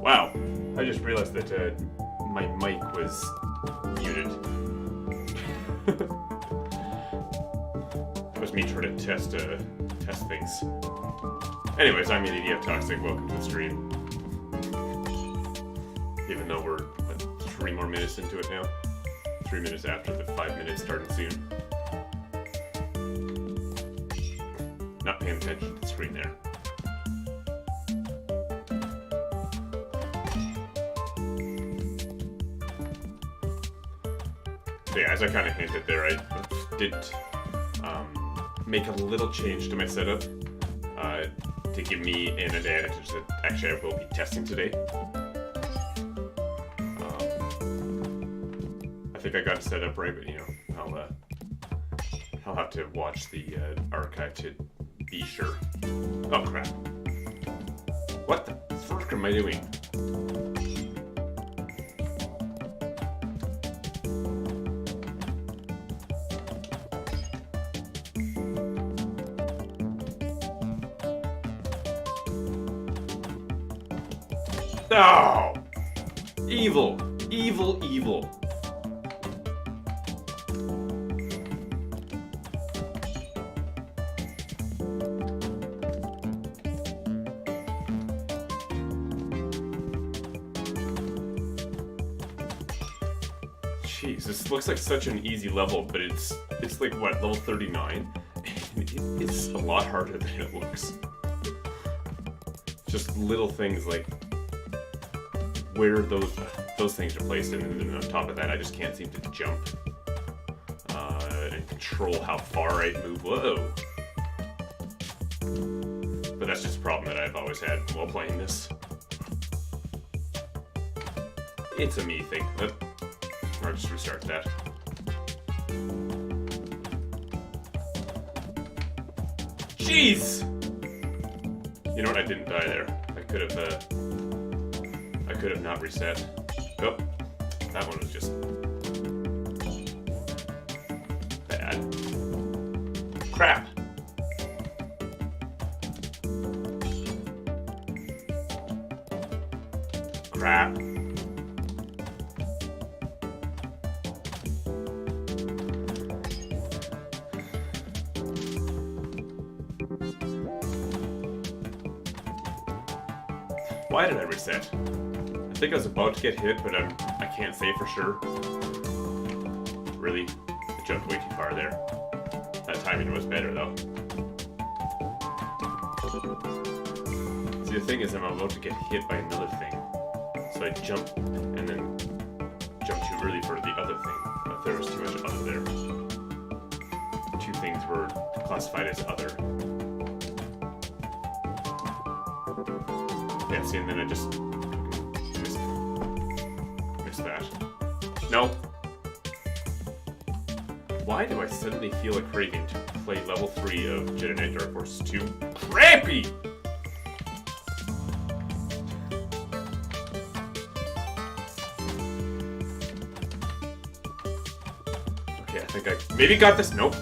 Wow, I just realized that my mic was muted. That was me trying to test things. Anyways, I'm EDF Toxic. Welcome to the stream. Even though we're 3 more minutes into it now. 3 minutes after the 5 minutes starting soon. Not paying attention to the screen there. So yeah, as I kind of hinted there, I did make a little change to my setup to give me an advantage that actually I will be testing today. I think I got it set up right, but you know, I'll have to watch the archive to be sure. Oh crap! What the frick am I doing? No! Evil! Evil, evil. Jeez, this looks like such an easy level, but it's like, what, level 39? And it's a lot harder than it looks. Just little things like where those things are placed, and then on top of that, I just can't seem to jump and control how far I move. Whoa! But that's just a problem that I've always had while playing this. It's a me thing. I'll just restart that. Jeez! You know what? I didn't die there. I could have not reset. Oh, that one was just bad. Crap! Crap. Why did I reset? I think I was about to get hit, but I can't say for sure. Really? I jumped way too far there. That timing was better though. See, the thing is I'm about to get hit by another thing. So I jump and then jump too early for the other thing. But there was too much other there. 2 things were classified as other. Yeah, see, and then I just missed that. No. Why do I suddenly feel a craving to play level 3 of Jedi Knight Dark Forces 2? Crappy! Okay, I think I maybe got this. Nope.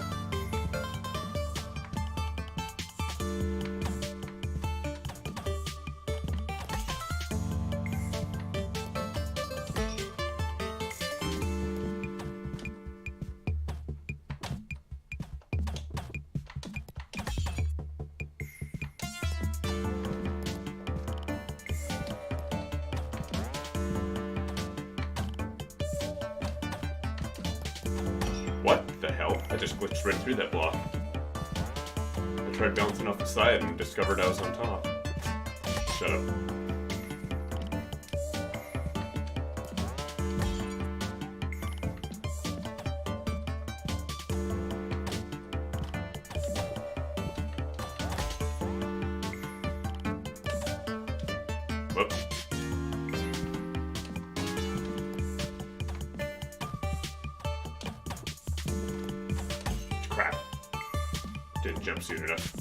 What the hell? I just glitched right through that block. I tried bouncing off the side and discovered I was on top. Shut up. Whoops. Crap. Didn't jump soon enough.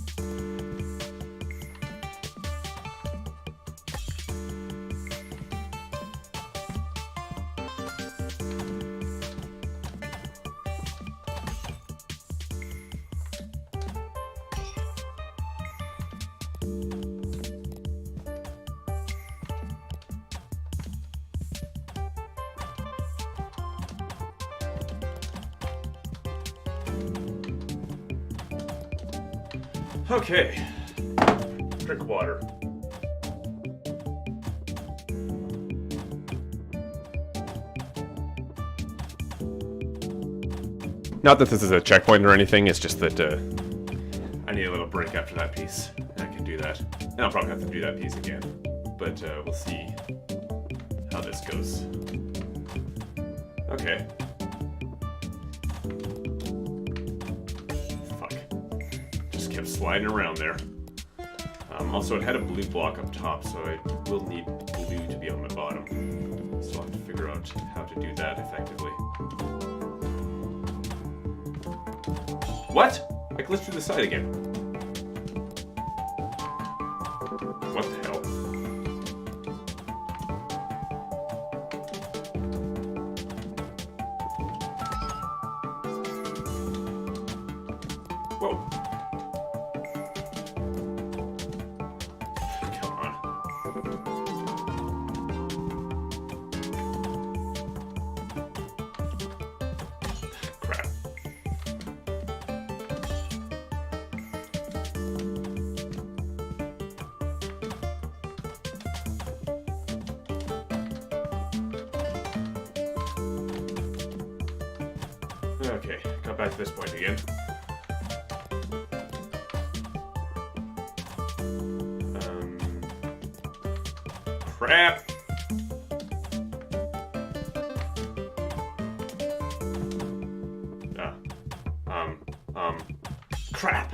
Okay. Drink water. Not that this is a checkpoint or anything, it's just that I need a little break after that piece. I can do that. And I'll probably have to do that piece again. But we'll see how this goes. Okay. Fuck. Just kept sliding around there. Also, it had a blue block up top, so I will need blue to be on the bottom. So I'll have to figure out how to do that effectively. What? I glitched through the side again. What the hell? Whoa. Come on. Crap. Okay, got back to this point again. Crap! Crap!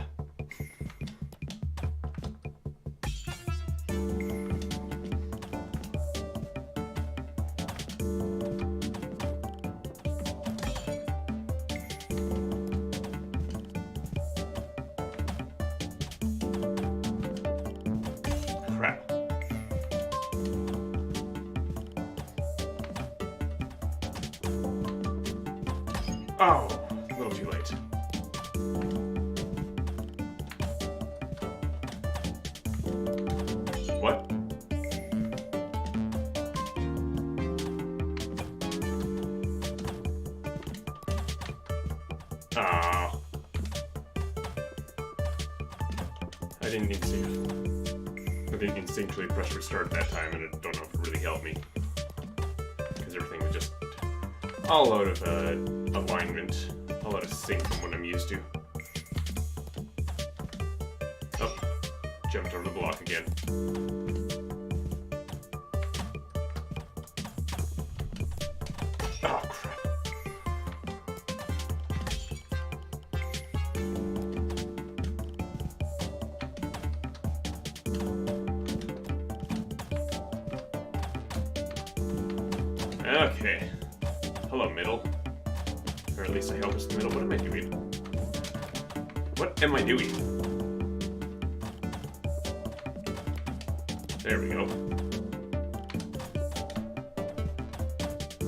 Crap. Oh, a little too late. What? Ah. I didn't instinctually press restart that time, and I don't know if it really helped me. Because everything was just all out of alignment, all out of sync from what I'm used to. Oh, jumped over the block again. Oh, crap. Okay. Hello, middle. Or at least I hope it's the middle. What am I doing? What am I doing? There we go.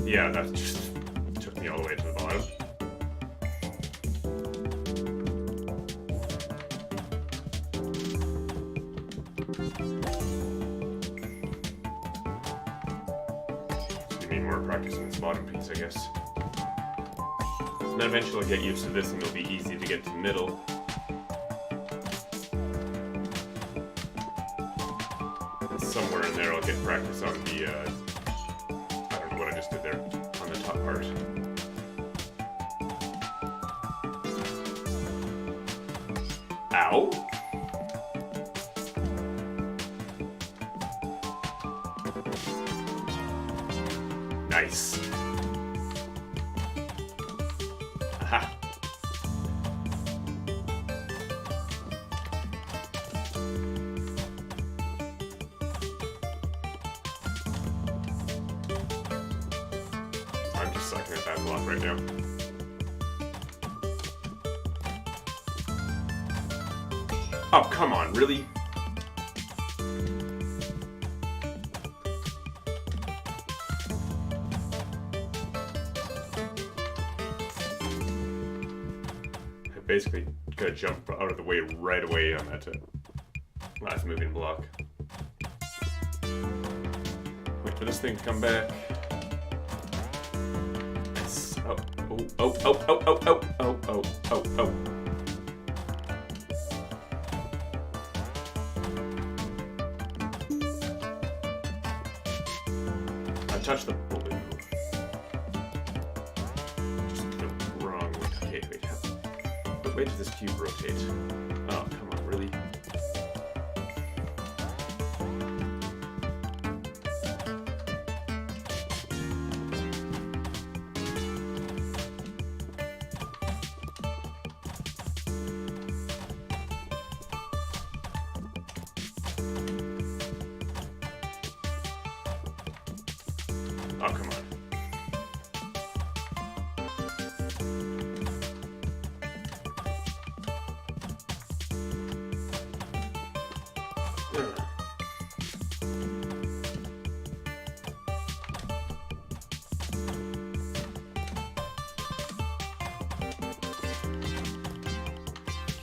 Yeah, that just took me all the way to the bottom. Need more practice in this bottom piece, I guess. And then eventually I'll get used to this and it'll be easy to get to the middle. And somewhere in there I'll get practice on the, I don't know what I just did there, on the top part. Ow! Nice. Aha. I'm just sucking at that block right now. Oh, come on, really? Basically gotta jump out of the way right away on that last moving block. Wait for this thing to come back. Nice. Oh, oh, oh, oh, oh, oh, oh, oh, oh, oh, oh. touch the blue. Just the wrong way. Okay, wait. What way does this cube rotate? Oh, come on, really? Oh, come on. Ugh.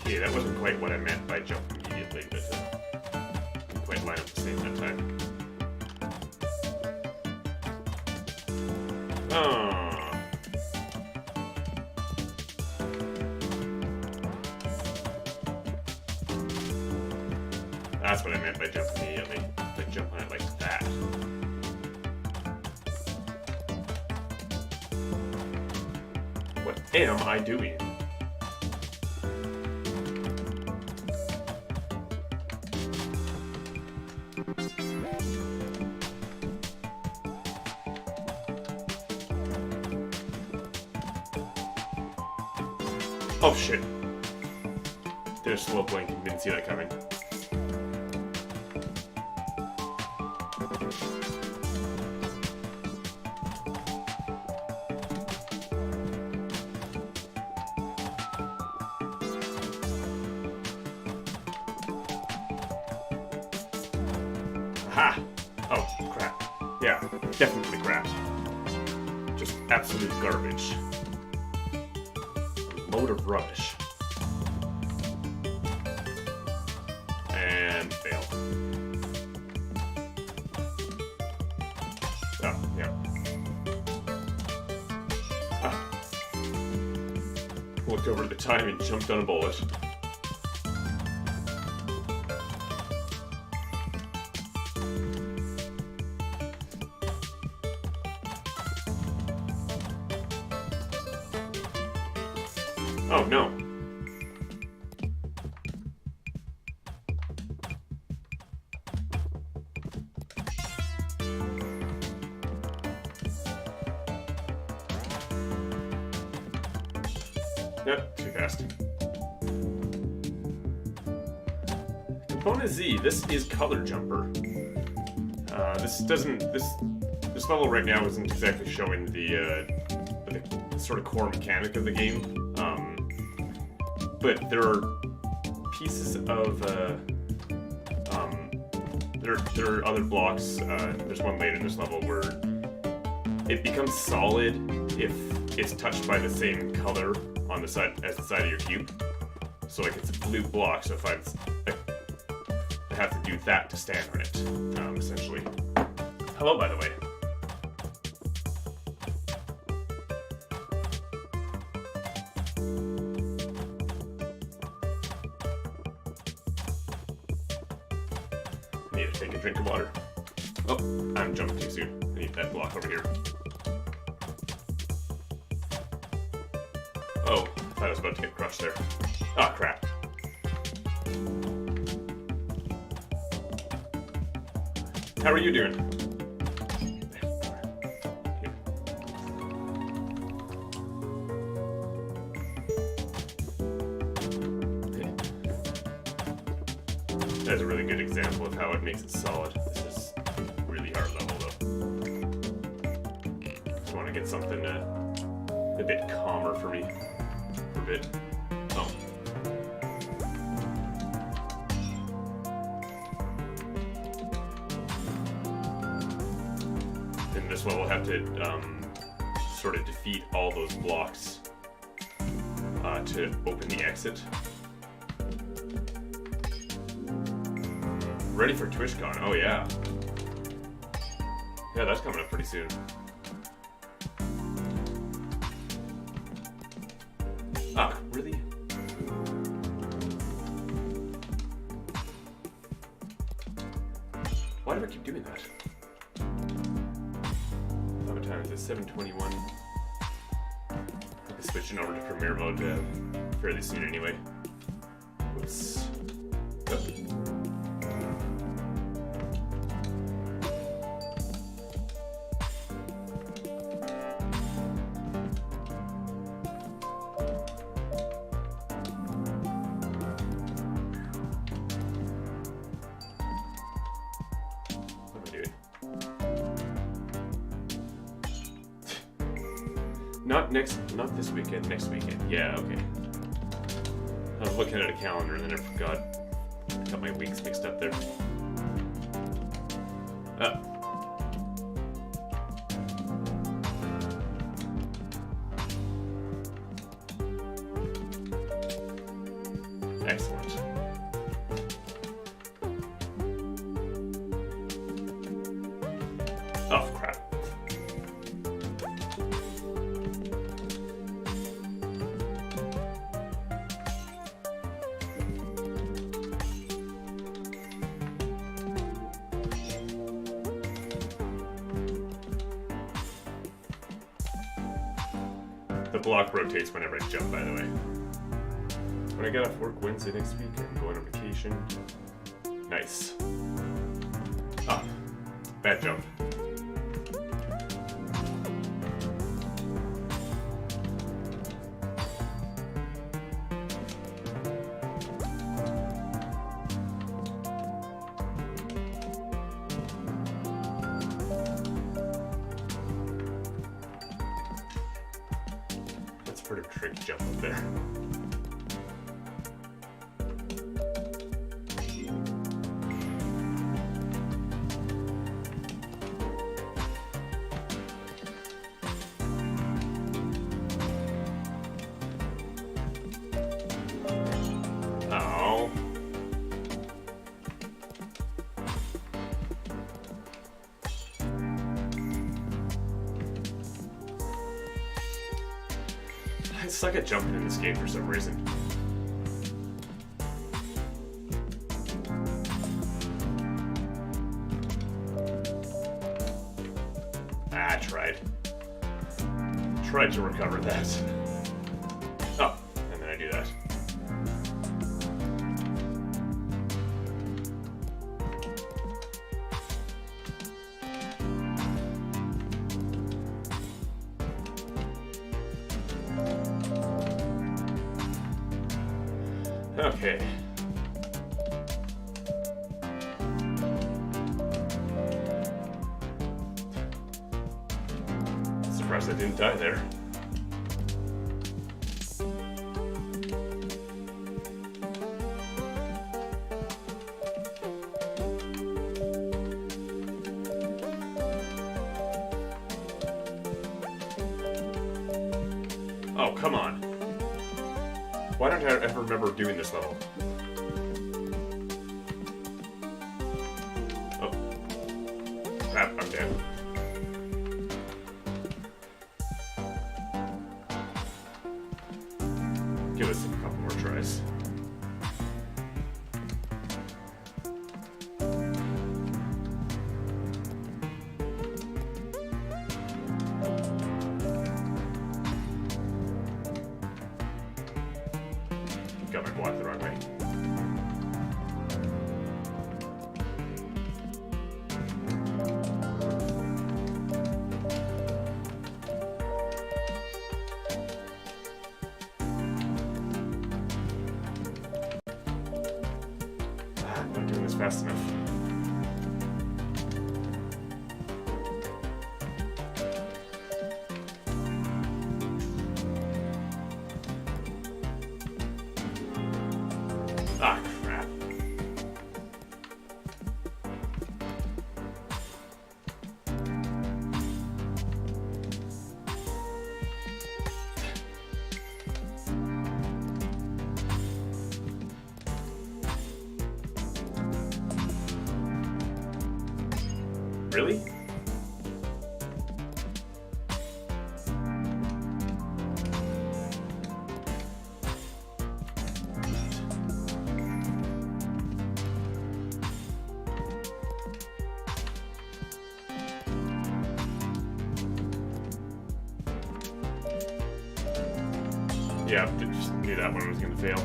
Okay, that wasn't quite what I meant by jump immediately, but didn't quite line up the same that time. Oh. That's what I meant by jump immediately. Like jump on it like that. What am I doing? Oh shit. There's slow blink, didn't see that coming. Aha! Oh, crap. Yeah, definitely crap. Just absolute garbage. Load of rubbish. And fail. Oh, yeah. Ah. Looked over at the time and jumped on a bullet. Oh no. Yep, too fast. Component Z, this is Color Jumper. This level right now isn't exactly showing the sort of core mechanic of the game. But there are pieces of there are other blocks. There's one later in this level where it becomes solid if it's touched by the same color on the side as the side of your cube. So like it's a blue block. So if I have to do that to stand on it, essentially. Hello, by the way. Need to take a drink of water. Oh, I'm jumping too soon. I need that block over here. Oh, I thought I was about to get crushed there. Ah, crap. How are you doing? That's a really good example of how it makes it solid. This is a really hard level, though. Just want to get something a bit calmer for me. For a bit. Oh. In this one, we'll have to sort of defeat all those blocks to open the exit. Ready for TwitchCon? Oh yeah. Yeah, that's coming up pretty soon. Ah, really? Why do I keep doing that? it's 7:21. I'll be switching over to Premiere mode fairly soon anyway. Oops. Oh. Not this weekend, next weekend. Yeah, okay. I was looking at a calendar and then I forgot. Got my weeks mixed up there. Excellent. Oh, crap. The block rotates whenever I jump, by the way. When I get off work Wednesday next week, I'm going on vacation. Nice. Ah, bad jump. Pretty tricky jump up there. Oh. I suck at jumping in this game for some reason. I tried. Tried to recover that. Oh, and then I do that. Okay. Surprised I didn't die there. Oh, come on. Why don't I ever remember doing this level? Oh. Crap, I'm dead. Give us a couple more tries. Got my block the wrong way. I'm not doing this fast enough. Ah, crap. Really? Yeah, just knew that one was going to fail.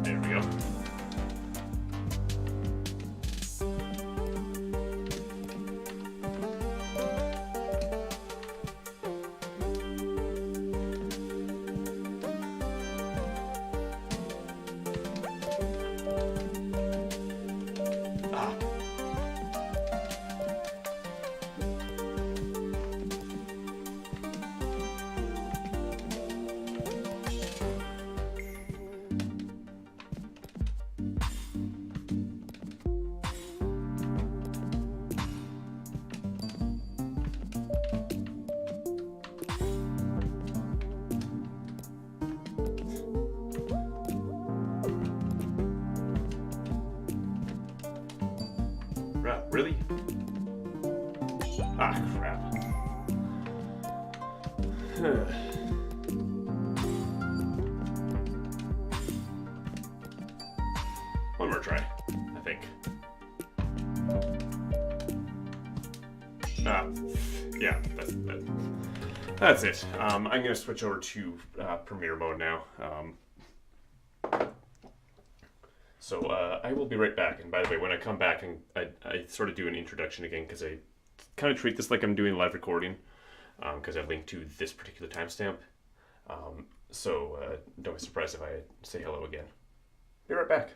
There we go. Really? Ah, crap. One more try, I think. Yeah, that's it. I'm going to switch over to Premiere mode now. So I will be right back. And by the way, when I come back, and I sort of do an introduction again because I kind of treat this like I'm doing live recording because I've linked to this particular timestamp. So don't be surprised if I say hello again. Be right back.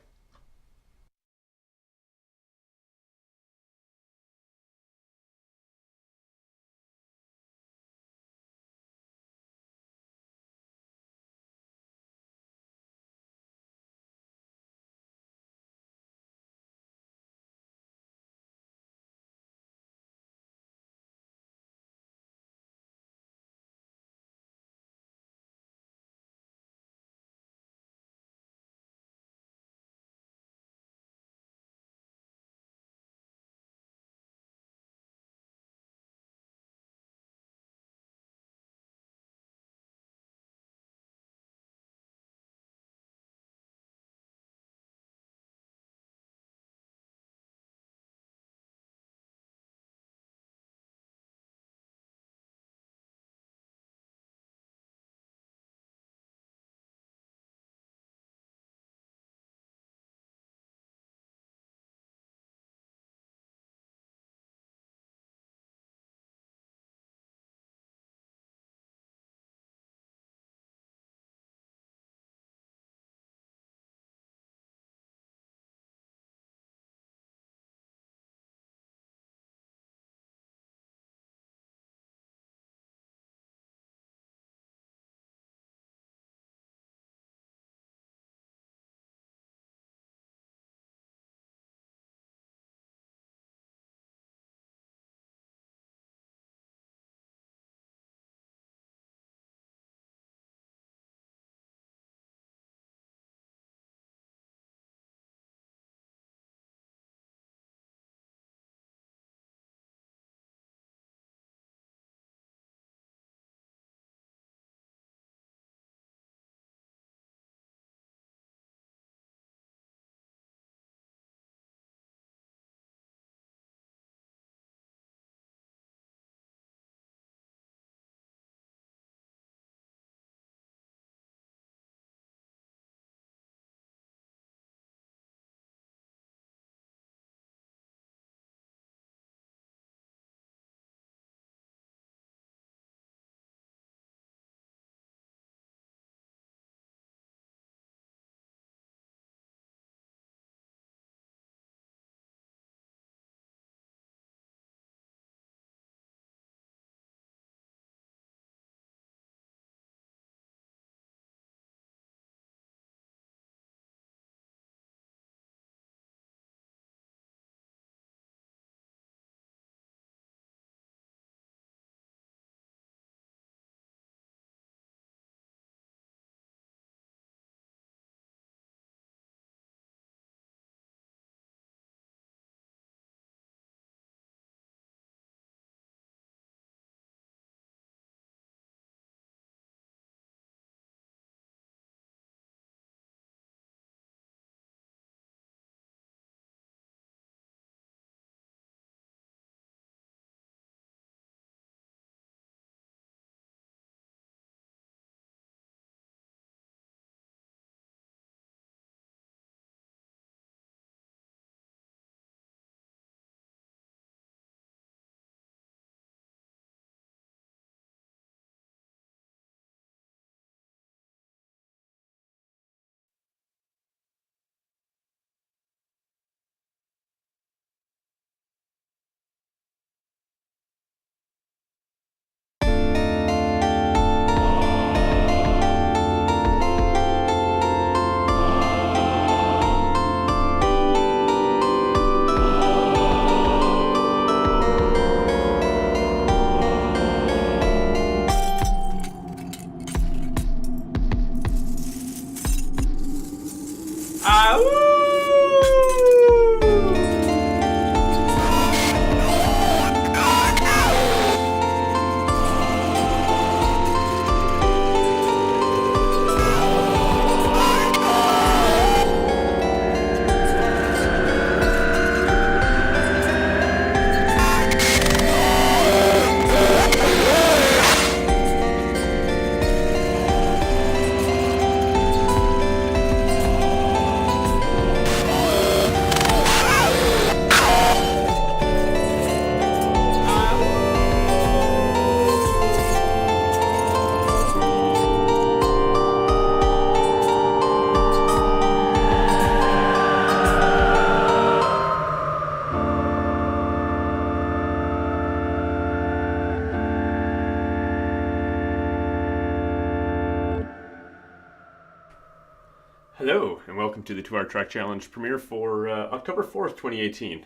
to the 2 Hour Track Challenge premiere for October 4th, 2018.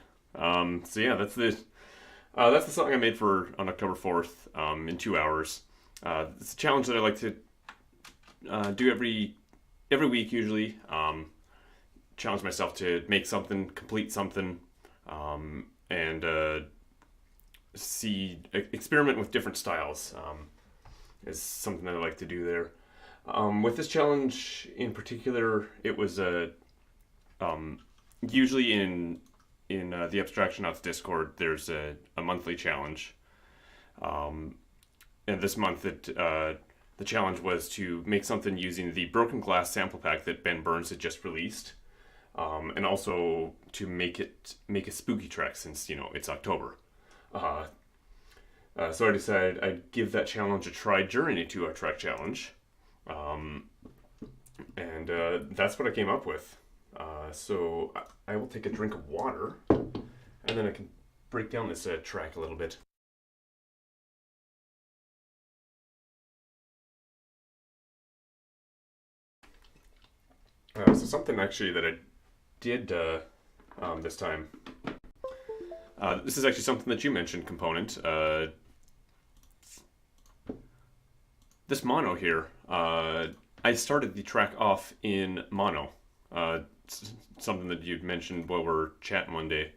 So yeah, that's the song I made for on October 4th in 2 hours. It's a challenge that I like to do every week usually. Challenge myself to make something, complete something, and experiment with different styles. Is something that I like to do there. With this challenge in particular, it was usually in the Abstraction Nuts Discord. There's a monthly challenge, and this month the challenge was to make something using the Broken Glass sample pack that Ben Burns had just released, and also to make a spooky track since it's October. So I decided I'd give that challenge a try during a 2 Hour Track Challenge. And that's what I came up with. So I will take a drink of water, and then I can break down this track a little bit. So something actually that I did this time. This is actually something that you mentioned, Component. This mono here, I started the track off in mono. Something that you'd mentioned while we're chatting one day.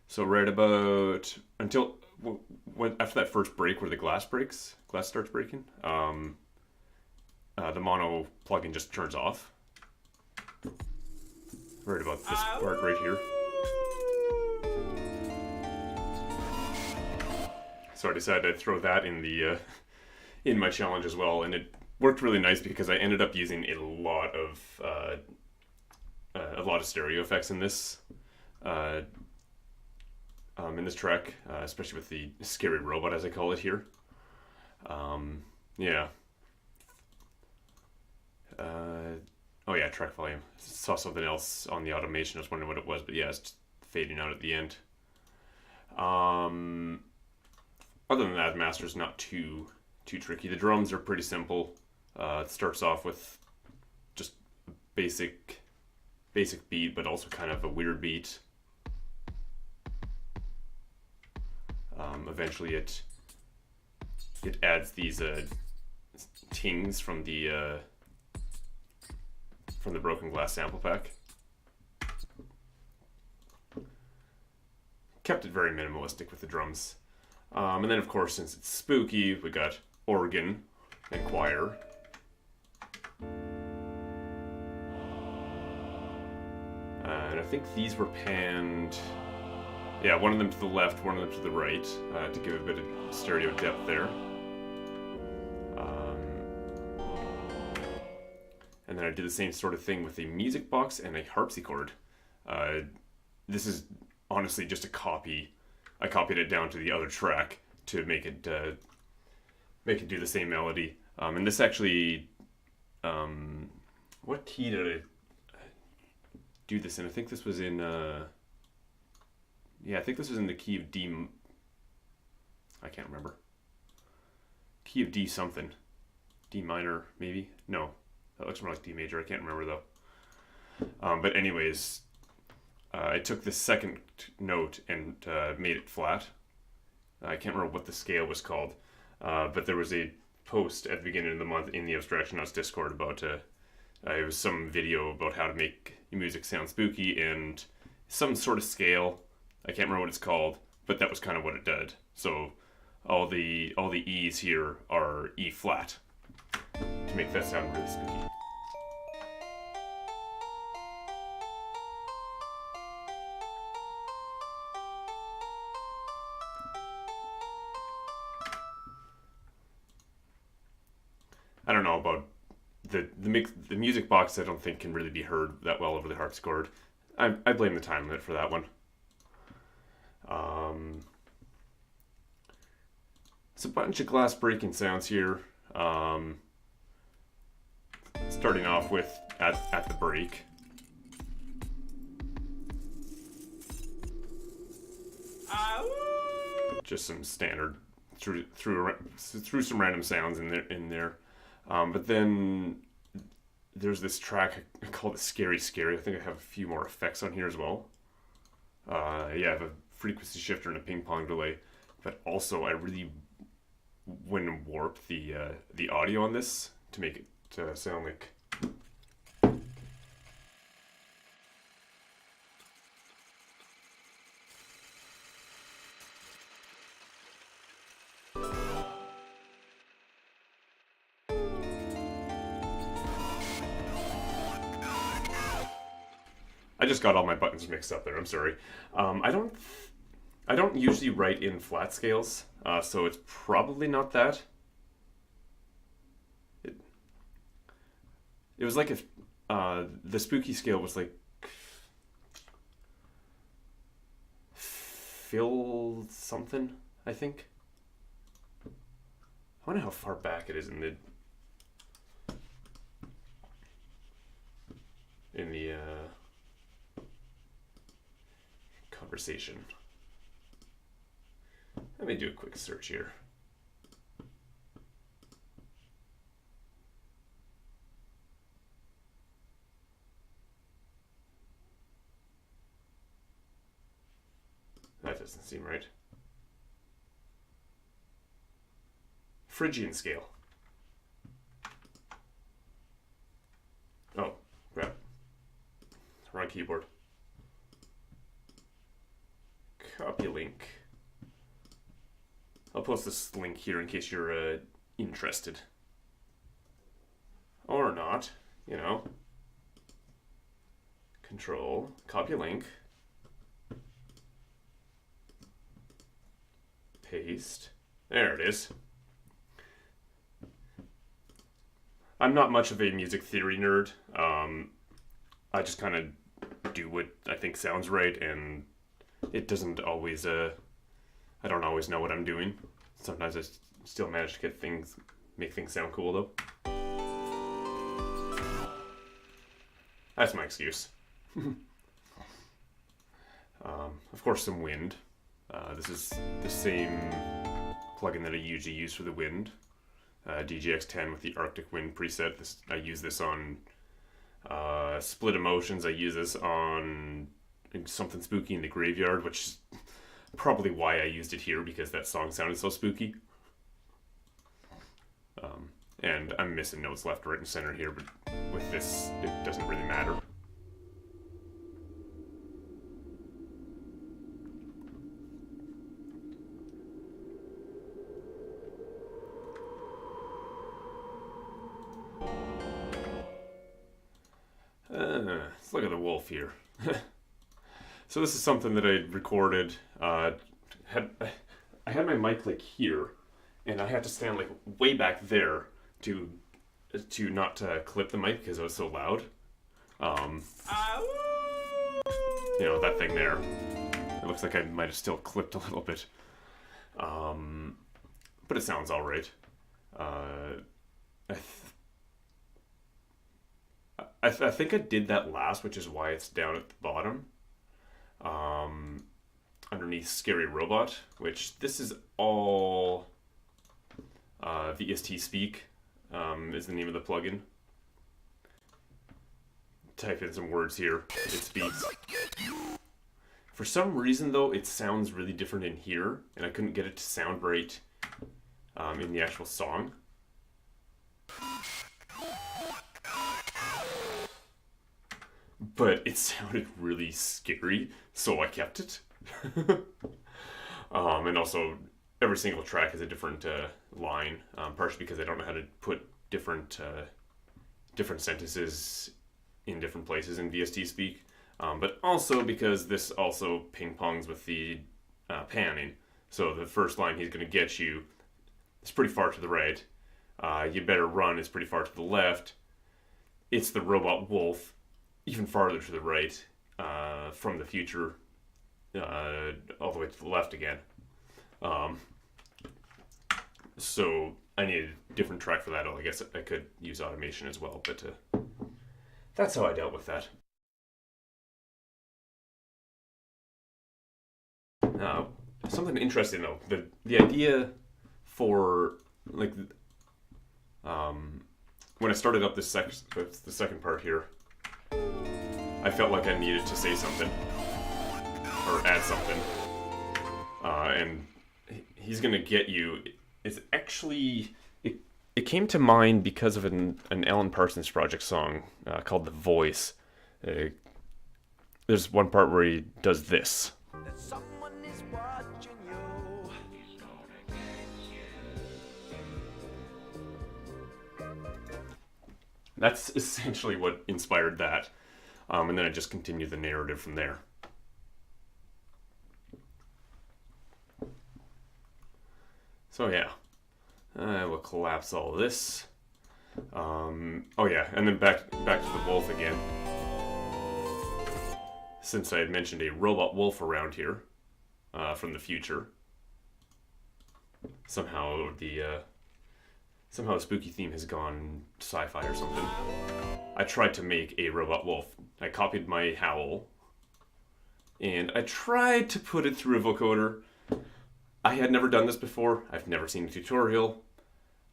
So right about until after that first break where the glass starts breaking, the mono plugin just turns off. Right about this part right here. So I decided I'd throw that in the in my challenge as well, and it worked really nice because I ended up using a lot of stereo effects in this track, especially with the scary robot, as I call it here. Yeah. Oh yeah, track volume. Saw something else on the automation. I was wondering what it was, but yeah, it's just fading out at the end. Other than that, master's not too tricky. The drums are pretty simple. It starts off with just a basic beat, but also kind of a weird beat. Eventually, it adds these tings from the Broken Glass sample pack. Kept it very minimalistic with the drums. And then, of course, since it's spooky, we got organ and choir. And I think these were panned. Yeah, one of them to the left, one of them to the right, to give a bit of stereo depth there. And then I did the same sort of thing with a music box and a harpsichord. This is honestly just a copy. I copied it down to the other track to make it do the same melody. And this actually, what key did I do this in? I think this was in, I think this was in the key of D. I can't remember. Key of D something. D minor, maybe? No, that looks more like D major. I can't remember though. But anyways, I took the second note and made it flat. I can't remember what the scale was called, but there was a post at the beginning of the month in the Abstraction Nuts Discord about it was some video about how to make your music sound spooky and some sort of scale. I can't remember what it's called, but that was kind of what it did. So all the E's here are E flat to make that sound really spooky. I don't know about the music box. I don't think can really be heard that well over the harpsichord. I blame the time limit for that one. It's a bunch of glass breaking sounds here. Starting off with at the break. Just some standard through some random sounds in there. But then there's this track, I call it Scary Scary. I think I have a few more effects on here as well. Yeah, I have a frequency shifter and a ping pong delay, but also I really went and warped the audio on this to make it sound like. I just got all my buttons mixed up there. I'm sorry. I don't usually write in flat scales, so it's probably not that. It was like if the spooky scale was like fill something, I think. I wonder how far back it is in the conversation. Let me do a quick search here. That doesn't seem right. Phrygian scale. Oh, crap. Wrong keyboard. Copy link. I'll post this link here in case you're interested. Or not, you know. Control, copy link. Paste. There it is. I'm not much of a music theory nerd. I just kind of do what I think sounds right, and it doesn't always, I don't always know what I'm doing. Sometimes I still manage to make things sound cool though. That's my excuse. Of course, some wind. This is the same plugin that I usually use for the wind. DGX10 with the Arctic Wind preset. I use this on Split Emotions. I use this on Something Spooky in the Graveyard, which is probably why I used it here, because that song sounded so spooky. And I'm missing notes left, right, and center here, but with this, it doesn't really matter. Let's look at the wolf here. So this is something that I recorded. I had my mic like here, and I had to stand like way back there to not clip the mic because it was so loud. You know, that thing there. It looks like I might have still clipped a little bit. But it sounds all right. I think I did that last, which is why it's down at the bottom. Underneath Scary Robot, which this is all VST Speak is the name of the plugin. Type in some words here, it speaks. For some reason though, it sounds really different in here, and I couldn't get it to sound right in the actual song. But it sounded really scary, so I kept it. And also, every single track has a different line, partially because I don't know how to put different sentences in different places in VST Speak, but also because this also ping-pongs with the panning. So the first line, he's going to get you, is pretty far to the right. You better run is pretty far to the left. It's the robot wolf, even farther to the right, from the future, all the way to the left again. So I needed a different track for that. I guess I could use automation as well, but that's how I dealt with that. Something interesting though, the idea for like when I started up this the second part here, I felt like I needed to say something or add something, and he's gonna get you. It's actually it came to mind because of an Alan Parsons Project song called "The Voice." There's one part where he does this. That someone is watching you. That's essentially what inspired that. And then I just continued the narrative from there. So yeah, we'll collapse all of this. Oh yeah, and then back to the wolf again. Since I had mentioned a robot wolf around here from the future, somehow the spooky theme has gone sci-fi or something. I tried to make a robot wolf. I copied my howl, and I tried to put it through a vocoder. I had never done this before. I've never seen a tutorial.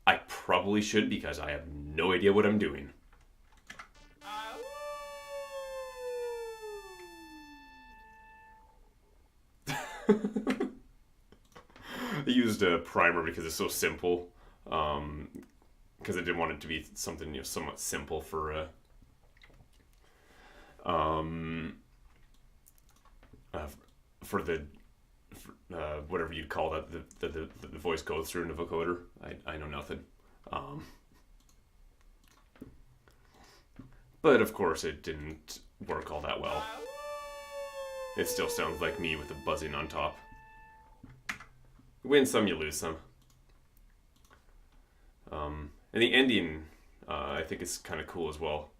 I probably should because I have no idea what I'm doing. I used a primer because it's so simple. Because I didn't want it to be something somewhat simple for whatever you'd call that the voice goes through in a vocoder. I know nothing. But of course it didn't work all that well. It still sounds like me with the buzzing on top. You win some, you lose some. And the ending, I think is kind of cool as well.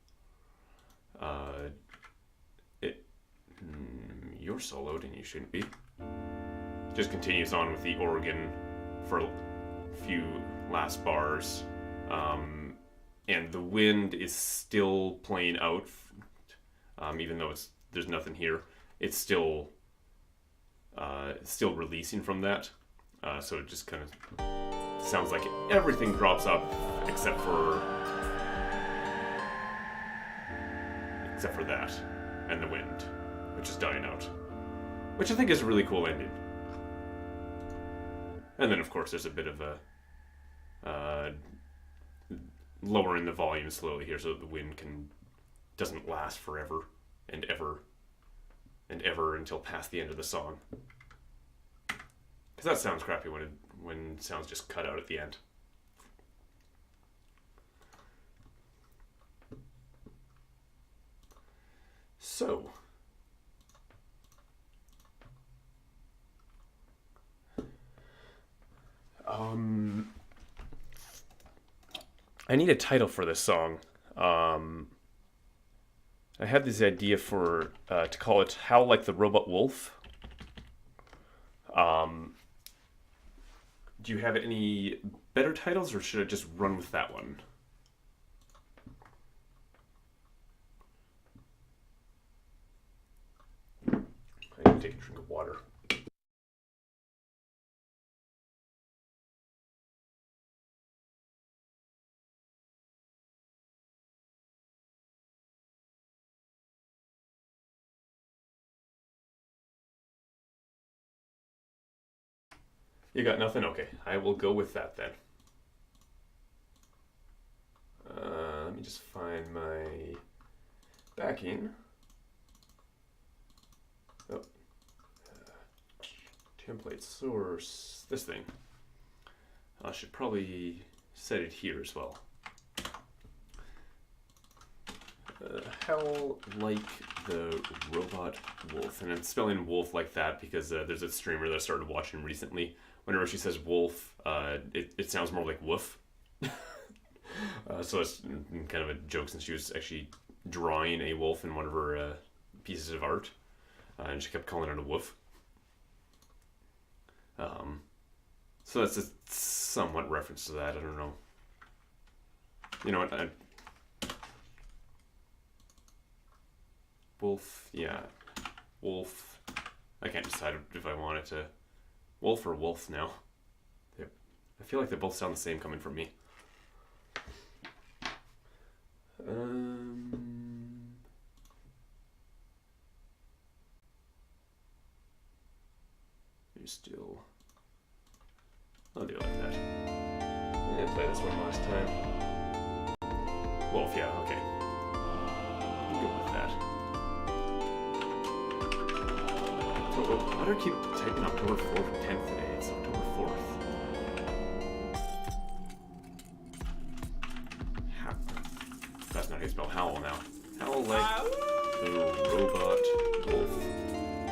You're soloed and you shouldn't be. Just continues on with the organ for a few last bars. And the wind is still playing out, even though there's nothing here. It's still releasing from that. So it just kind of sounds like everything drops up except for that and the wind, which is dying out, which I think is a really cool ending. And then of course there's a bit of a lowering the volume slowly here so that the wind doesn't last forever and ever until past the end of the song, because that sounds crappy when sounds just cut out at the end. So, I need a title for this song. I had this idea to call it "Howl Like the Robot Wolf." Do you have any better titles, or should I just run with that one? I need to take a drink of water. You got nothing? Okay, I will go with that then. Let me just find my backing. Oh. Template source. This thing. I should probably set it here as well. Howl like the robot wolf. And I'm spelling wolf like that because there's a streamer that I started watching recently. Whenever she says wolf, it sounds more like woof. So it's kind of a joke since she was actually drawing a wolf in one of her pieces of art. And she kept calling it a woof. So that's a somewhat reference to that. I don't know. You know what? Wolf, yeah. Wolf. I can't decide if I want it to... Wolf or wolf now. I feel like they both sound the same coming from me. You're still. I'll do it like that. I'm gonna play this one last time. Wolf, yeah, okay. I'm good with that. Why do I keep typing October 4th or 10th today? It's October 4th. That's not how you spell howl now. Howl like the robot wolf.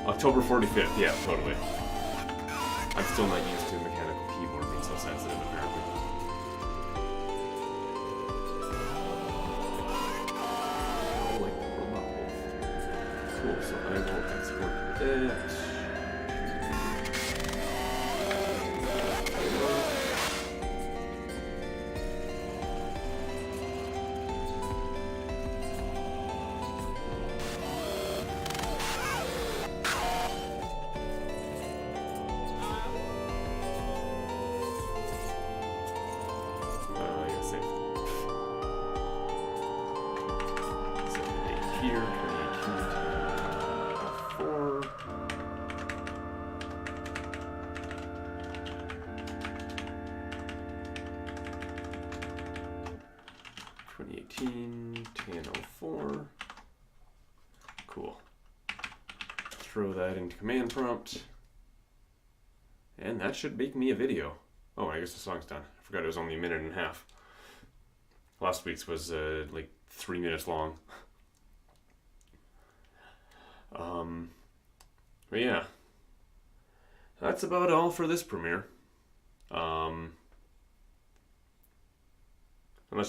October 45th, yeah, totally. I'm still not used to mechanical keyboard being so sensitive, apparently. Howl like the robot wolf. Cool, so I will export that. Here, 2018, 1004. Cool. Throw that into command prompt. And that should make me a video. Oh, I guess the song's done. I forgot it was only a minute and a half. Last week's was like 3 minutes long. But yeah, that's about all for this premiere. Unless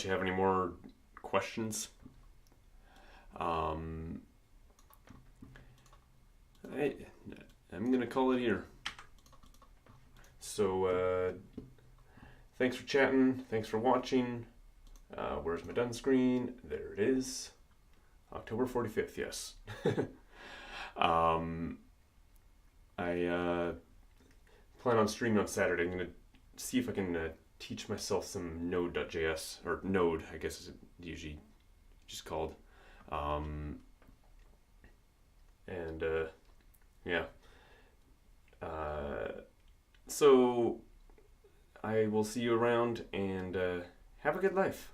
you have any more questions. I'm gonna call it here. So, thanks for chatting, thanks for watching. Where's my done screen? There it is. October 45th, yes. I plan on streaming on Saturday. I'm going to see if I can teach myself some Node.js, or Node, I guess is usually just called. Yeah. So I will see you around, and have a good life.